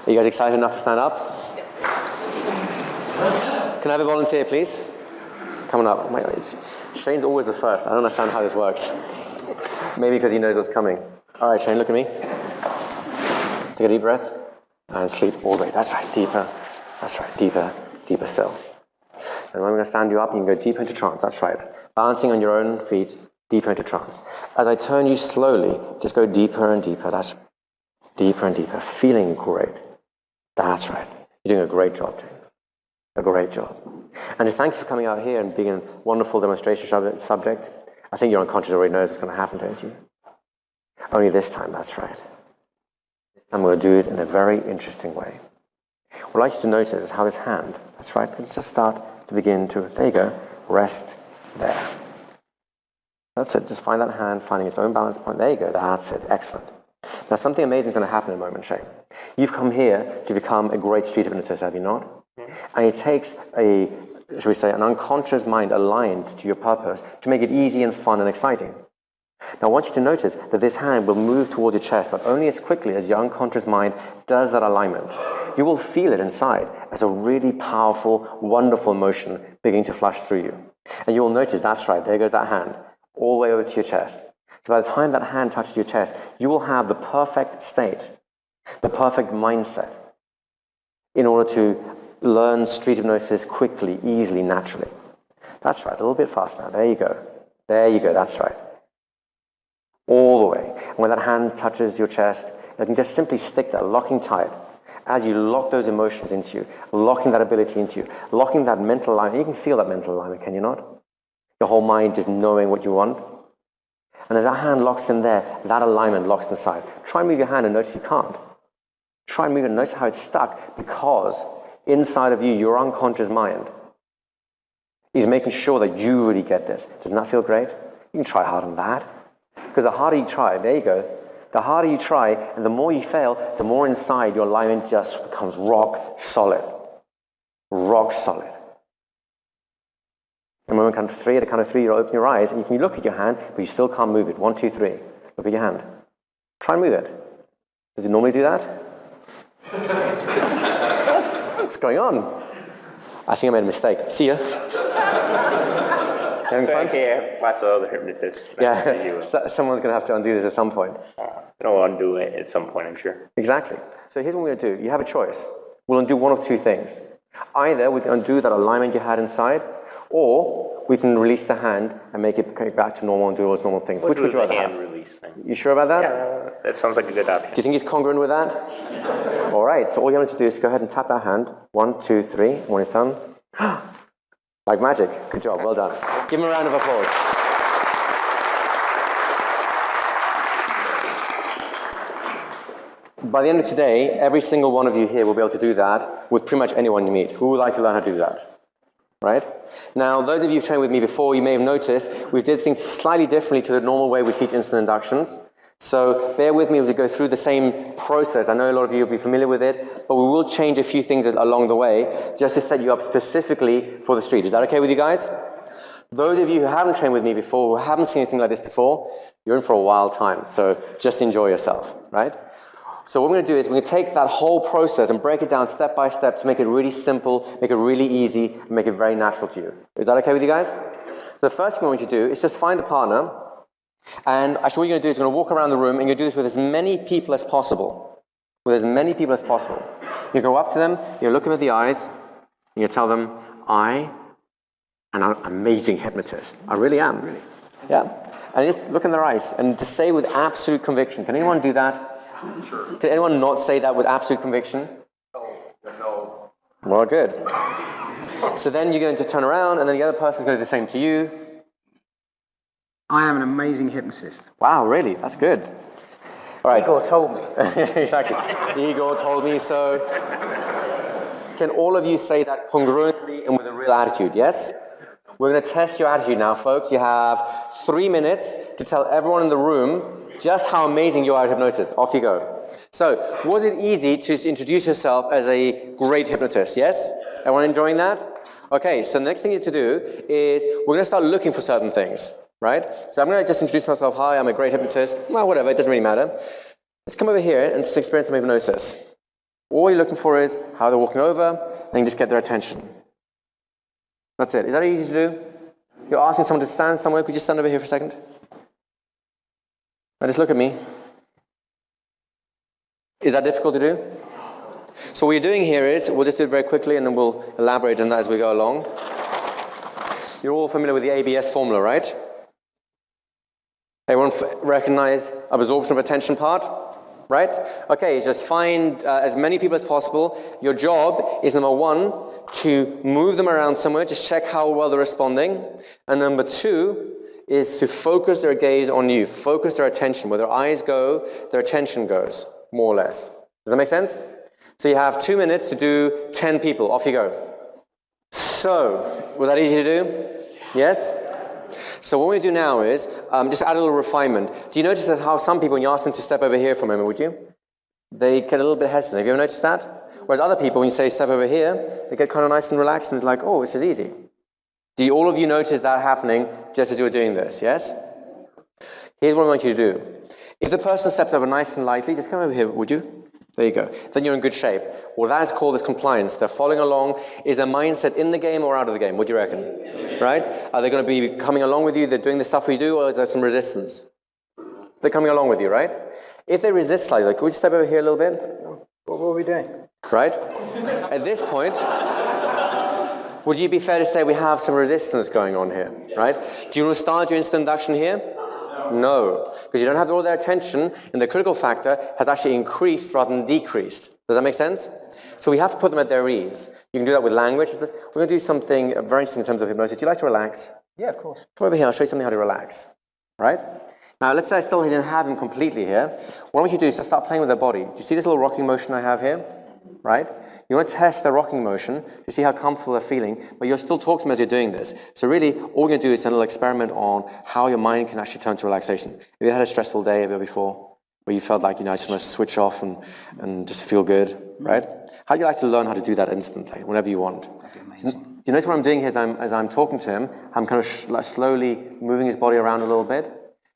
Are you guys excited enough to stand up? Can I have a volunteer, please? Come on up. Oh my God, Shane's always the first. I don't understand how this works. Maybe because he knows what's coming. All right, Shane, look at me. Take a deep breath and sleep all the way. That's right, deeper. That's right, deeper, deeper still. And when I'm going to stand you up, you can go deeper into trance. That's right. Balancing on your own feet, deeper into trance. As I turn you slowly, just go deeper and deeper. That's deeper and deeper. Feeling great. That's right. You're doing a great job, Jane. A great job. And to thank you for coming out here and being a wonderful demonstration subject. I think your unconscious already knows what's going to happen, don't you? Only this time, that's right. I'm going to do it in a very interesting way. What I'd like you to notice is how this hand, that's right, let's just start to begin to, there you go, rest there. That's it, just find that hand, finding its own balance point. There you go, that's it, excellent. Now something amazing is going to happen in a moment, Shane. You've come here to become a great street hypnotist, have you not? And it takes a, shall we say, an unconscious mind aligned to your purpose to make it easy and fun and exciting. Now I want you to notice that this hand will move towards your chest, but only as quickly as your unconscious mind does that alignment. You will feel it inside as a really powerful, wonderful motion beginning to flush through you. And you will notice, that's right, there goes that hand, all the way over to your chest. So by the time that hand touches your chest, you will have the perfect state, the perfect mindset in order to learn street hypnosis quickly, easily, naturally. That's right, a little bit faster now. There you go. There you go, that's right. All the way. And when that hand touches your chest, you can just simply stick there, locking tight. As you lock those emotions into you, locking that ability into you, locking that mental alignment. You can feel that mental alignment, can you not? Your whole mind just knowing what you want. And as that hand locks in there, that alignment locks inside. Try and move your hand and notice you can't. Try and move it and notice how it's stuck, because inside of you, your unconscious mind is making sure that you really get this. Doesn't that feel great? You can try hard on that. Because the harder you try, there you go, the harder you try and the more you fail, the more inside your alignment just becomes rock solid. Rock solid. And when we count to three, at the count of three, you'll open your eyes and you can look at your hand, but you still can't move it. 1, 2, 3. Look at your hand. Try and move it. Does it normally do that? What's going on? I think I made a mistake. See ya. Having fun? Okay, lots of other hypnotists. Yeah, someone's going to have to undo this at some point. I'll undo it at some point, I'm sure. Exactly. So here's what we're going to do. You have a choice. We'll undo one of two things. Either we can undo that alignment you had inside, or we can release the hand and make it back to normal and do all its normal things. Which would you rather have? Release thing. You sure about that? Yeah, that sounds like a good option. Do you think he's congruent with that? All right, so all you have to do is go ahead and tap that hand. 1, 2, 3. When it's done, like magic. Good job, well done. Give him a round of applause. By the end of today, every single one of you here will be able to do that with pretty much anyone you meet. Who would like to learn how to do that? Right? Now, those of you who've trained with me before, you may have noticed we did things slightly differently to the normal way we teach instant inductions. So bear with me as we go through the same process. I know a lot of you will be familiar with it, but we will change a few things along the way just to set you up specifically for the street. Is that okay with you guys? Those of you who haven't trained with me before, who haven't seen anything like this before, you're in for a wild time. So just enjoy yourself, right? So what we're going to do is we're going to take that whole process and break it down step by step to make it really simple, make it really easy, and make it very natural to you. Is that okay with you guys? So the first thing we want you to do is just find a partner. And actually what you're going to do is you're going to walk around the room and you're going to do this with as many people as possible. With as many people as possible. You go up to them, you look them in the eyes, and you tell them, I am an amazing hypnotist. I really am, really. Yeah. And just look in their eyes and to say with absolute conviction. Can anyone do that? Sure. Can anyone not say that with absolute conviction? No. Well, good. So then you're going to turn around and then the other person's going to do the same to you. I am an amazing hypnotist. Wow, really? That's good. All right. Igor told me. Exactly. Igor told me so. Can all of you say that congruently and with a real attitude, yes? We're going to test your attitude now, folks. You have 3 minutes to tell everyone in the room just how amazing you are at hypnosis. Off you go. So, was it easy to introduce yourself as a great hypnotist, yes? Everyone enjoying that? Okay, so the next thing you need to do is we're going to start looking for certain things. Right? So I'm going to just introduce myself. Hi, I'm a great hypnotist. Well, whatever, it doesn't really matter. Let's come over here and just experience some hypnosis. All you're looking for is how they're walking over, and you just get their attention. That's it. Is that easy to do? You're asking someone to stand somewhere. Could you stand over here for a second? Now just look at me. Is that difficult to do? So what you're doing here is, we'll just do it very quickly and then we'll elaborate on that as we go along. You're all familiar with the ABS formula, right? Everyone recognize absorption of attention part, right? Okay, just find as many people as possible. Your job is, number one, to move them around somewhere, just check how well they're responding. And number two is to focus their gaze on you, focus their attention. Where their eyes go, their attention goes, more or less. Does that make sense? So you have 2 minutes to do 10 people. Off you go. So, was that easy to do? Yes? So what we do now is just add a little refinement. Do you notice that how some people, when you ask them to step over here for a moment, would you? They get a little bit hesitant. Have you ever noticed that? Whereas other people, when you say step over here, they get kind of nice and relaxed and it's like, oh, this is easy. Do all of you notice that happening just as you were doing this? Yes? Here's what I want you to do. If the person steps over nice and lightly, just come over here, would you? There you go. Then you're in good shape. Well, that's called as compliance. They're following along. Is their mindset in the game or out of the game? What do you reckon? Right? Are they going to be coming along with you? They're doing the stuff we do, or is there some resistance? They're coming along with you, right? If they resist slightly, like, could we step over here a little bit? What were we doing? Right? At this point, would you be fair to say we have some resistance going on here, right? Do you want to start your instant induction here? No, because you don't have all their attention, and the critical factor has actually increased rather than decreased. Does that make sense? So we have to put them at their ease. You can do that with language. We're going to do something very interesting in terms of hypnosis. Do you like to relax? Yeah, of course. Come over here. I'll show you something how to relax. Right? Now, let's say I still didn't have him completely here. What I want you to do is just start playing with their body. Do you see this little rocking motion I have here? Right? You want to test the rocking motion to see how comfortable they're feeling, but you'll still talk to them as you're doing this. So really, all you're going to do is a little experiment on how your mind can actually turn to relaxation. Have you had a stressful day ever before, where you felt like, I just want to switch off and just feel good, right? How do you like to learn how to do that instantly, whenever you want? So, do you notice what I'm doing here as I'm talking to him? I'm kind of slowly moving his body around a little bit.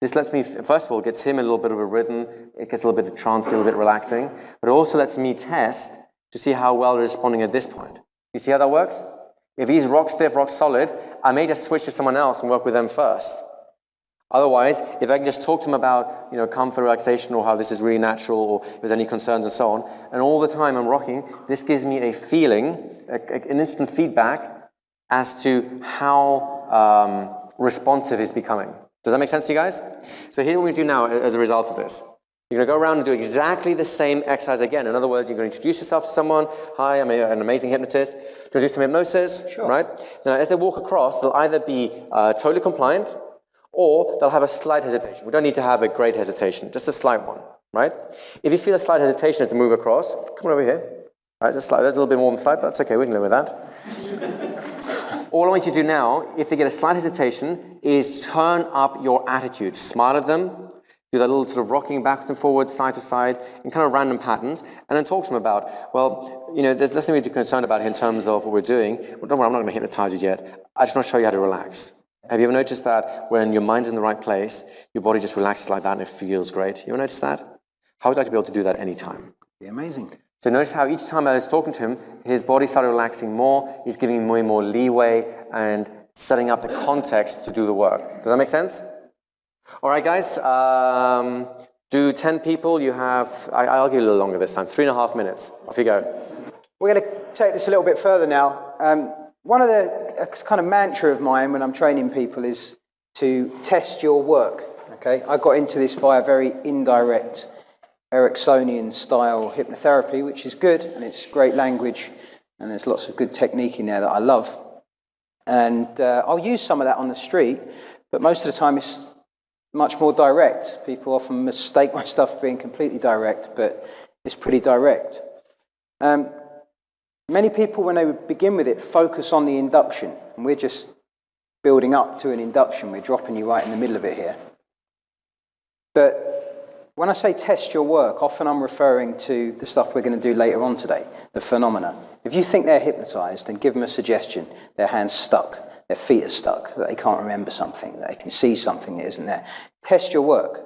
This lets me, first of all, gets him a little bit of a rhythm. It gets a little bit of trance, a little bit relaxing. But it also lets me test to see how well they're responding at this point. You see how that works? If he's rock stiff, rock solid, I may just switch to someone else and work with them first. Otherwise, if I can just talk to them about, comfort, relaxation, or how this is really natural, or if there's any concerns and so on, and all the time I'm rocking, this gives me a feeling, an instant feedback as to how responsive he's becoming. Does that make sense to you guys? So here's what we do now as a result of this. You're going to go around and do exactly the same exercise again. In other words, you're going to introduce yourself to someone. Hi, I'm an amazing hypnotist. Do you want to do some hypnosis? Sure. Right? Now, as they walk across, they'll either be totally compliant, or they'll have a slight hesitation. We don't need to have a great hesitation, just a slight one, right? If you feel a slight hesitation as they move across, come on over here. Right, there's a little bit more than slight, but that's okay, we can live with that. All I want you to do now, if they get a slight hesitation, is turn up your attitude. Smile at them, do that little sort of rocking backwards and forwards, side to side, in kind of random patterns, and then talk to them about, there's nothing to be concerned about in terms of what we're doing. Well, don't worry, I'm not going to hypnotize you yet. I just want to show you how to relax. Have you ever noticed that when your mind's in the right place, your body just relaxes like that and it feels great? You ever noticed that? How would you like to be able to do that anytime? Be amazing. So notice how each time I was talking to him, his body started relaxing more, he's giving me more leeway and setting up the context to do the work. Does that make sense? All right, guys, do 10 people. You have, I'll give you a little longer this time, 3.5 minutes. Off you go. We're going to take this a little bit further now. One of the kind of mantra of mine when I'm training people is to test your work. Okay, I got into this via very indirect Ericksonian style hypnotherapy, which is good, and it's great language, and there's lots of good technique in there that I love. And I'll use some of that on the street, but most of the time it's much more direct. People often mistake my stuff for being completely direct, but it's pretty direct. Many people, when they begin with it, focus on the induction, and we're just building up to an induction. We're dropping you right in the middle of it here. But when I say test your work, often I'm referring to the stuff we're going to do later on today, the phenomena. If you think they're hypnotized, then give them a suggestion. Their hand's stuck, their feet are stuck, that they can't remember something, that they can see something that isn't there. Test your work.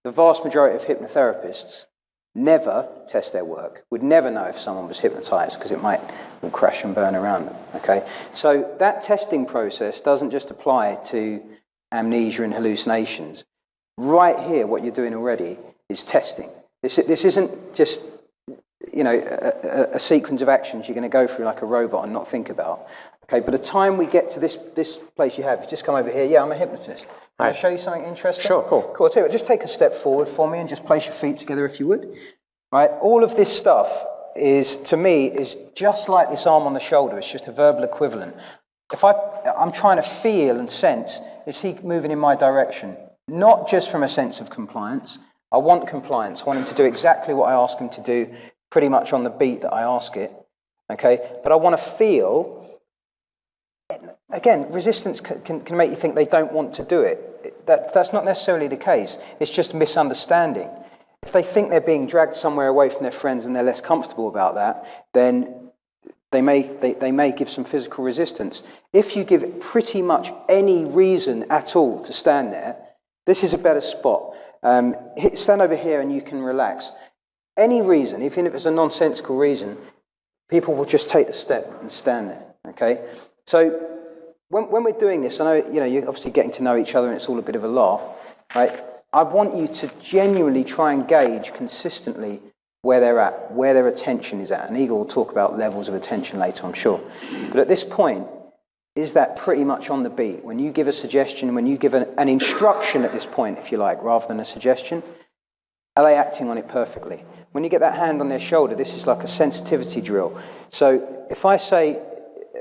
The vast majority of hypnotherapists never test their work, would never know if someone was hypnotized because it might all crash and burn around them, okay? So that testing process doesn't just apply to amnesia and hallucinations. Right here, what you're doing already is testing. This isn't just, you know, a sequence of actions you're going to go through like a robot and not think about. Okay, by the time we get to this place you just come over here. Yeah, I'm a hypnotist. Can I show you something interesting? Sure, cool. Cool, I'll tell you what, just take a step forward for me and just place your feet together if you would. Right, all of this stuff is, to me, is just like this arm on the shoulder. It's just a verbal equivalent. If I'm trying to feel and sense, is he moving in my direction? Not just from a sense of compliance. I want compliance. I want him to do exactly what I ask him to do, pretty much on the beat that I ask it. Okay, but I want to feel. Again, resistance can make you think they don't want to do it. That's not necessarily the case. It's just a misunderstanding. If they think they're being dragged somewhere away from their friends and they're less comfortable about that, then they may give some physical resistance. If you give pretty much any reason at all to stand there, this is a better spot. Stand over here and you can relax. Any reason, even if it's a nonsensical reason, people will just take the step and stand there. Okay? So when we're doing this, I know you're obviously getting to know each other and it's all a bit of a laugh, right? I want you to genuinely try and gauge consistently where they're at, where their attention is at. And Igor will talk about levels of attention later, I'm sure. But at this point, is that pretty much on the beat? When you give a suggestion, when you give an instruction at this point, if you like, rather than a suggestion, are they acting on it perfectly? When you get that hand on their shoulder, this is like a sensitivity drill. So if I say,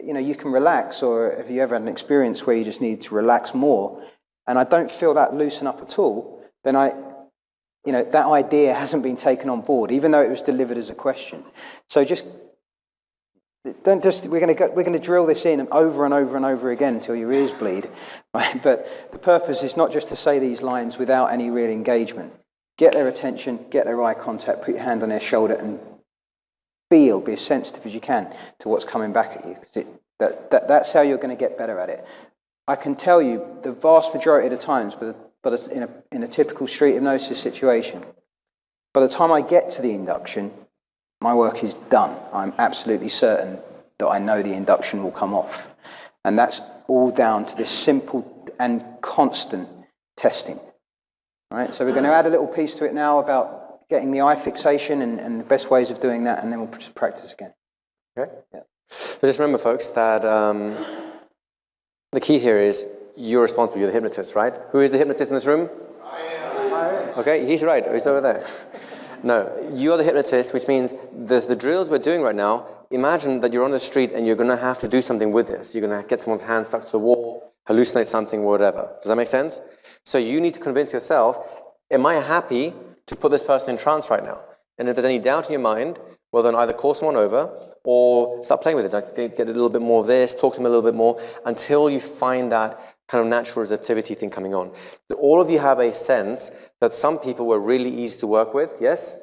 you can relax, or have you ever had an experience where you just need to relax more, and I don't feel that loosen up at all, then that idea hasn't been taken on board, even though it was delivered as a question. So we're going to drill this in over and over and over again until your ears bleed, right? But the purpose is not just to say these lines without any real engagement. Get their attention, get their eye contact, put your hand on their shoulder, and be as sensitive as you can to what's coming back at you. Because that's how you're going to get better at it. I can tell you the vast majority of the times, but in a typical street hypnosis situation, by the time I get to the induction, my work is done. I'm absolutely certain that I know the induction will come off. And that's all down to this simple and constant testing. All right, so we're going to add a little piece to it now about getting the eye fixation and the best ways of doing that, and then we'll just practice again. Okay? Yeah. So just remember, folks, that the key here is you're responsible. You're the hypnotist, right? Who is the hypnotist in this room? I am. Okay, he's right. He's over there. No, you're the hypnotist, which means the drills we're doing right now, imagine that you're on the street and you're going to have to do something with this. You're going to get someone's hand stuck to the wall, hallucinate something, whatever. Does that make sense? So you need to convince yourself, am I happy to put this person in trance right now? And if there's any doubt in your mind, well, then either call someone over or start playing with it. Like, get a little bit more of this, talk to them a little bit more until you find that kind of natural receptivity thing coming on. So all of you have a sense that some people were really easy to work with, yes?